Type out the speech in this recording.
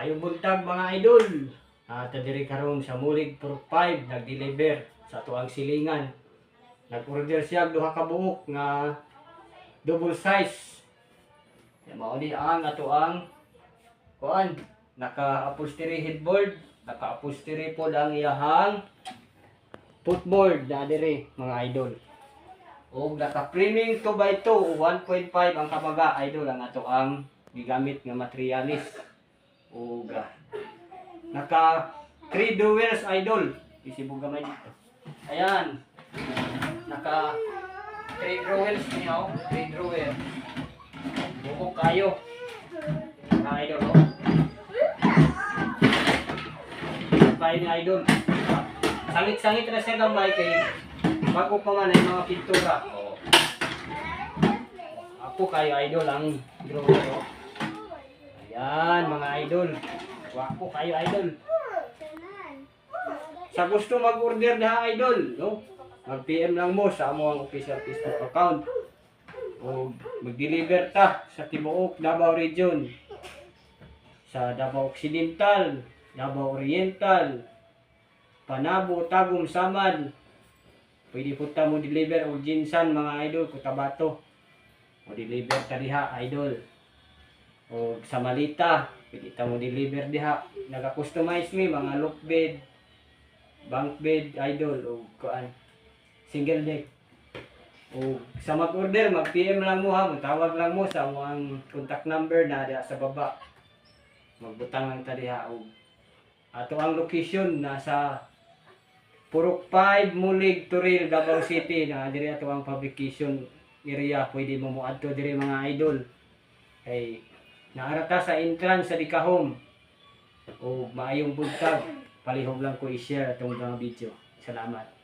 Mayong buntag mga idol. Diri karon sa Mulig Pro 5 nag-deliver sa tuang silingan. Nag-order siya duha ka buok nga double size. Mao ni ang atoang kuan, naka-upholstery headboard, naka-upholstery pod ang iyahang footboard na diri mga idol. O naka-framing 2x2 o 1.5 ang kabaga idol ang atoang gigamit nga materialis. O naka 3 drawers idol. Isibog gamay dito. Ayan. Naka 3 drawers niyo, 3 drawer. Bukok kayo. Mga idol, oh. Kayo ni idol. Sangit-sangit na siya gamay kay bago pa man ay mga pintura. Oh. Ako kayo idol ang drawer, oh. Ayan mga idol. Wako kayo idol. Sa gusto mag-order na idol, no? Mag-PM lang mo sa among official Facebook account. O mag-deliver ta sa tibuok Davao Region. Sa Davao Occidental, Davao Oriental, Panabo, Tagum, Samad. Pwede po ta mo deliver o Jinsan mga idol, Cotabato. O deliver ta diha idol. O sa Malita, pwede ta mo deliver diha. Naga-customize mi mga loft bed, bunk bed idol o kuan single deck. O sa mag-order, mag-PM lang mo ha, magtawag lang mo sa among contact number na diha sa baba. Magbutang lang ta diha og ato ang location nasa Purok 5, Mulig, Turil, Davao City na diri ato ang fabrication area. Pwede mo moadto diri mga idol. Kay naarata sa entrance sa Dikahom. O maayong buntag. Palihog lang ko i-share atong mga video. Salamat.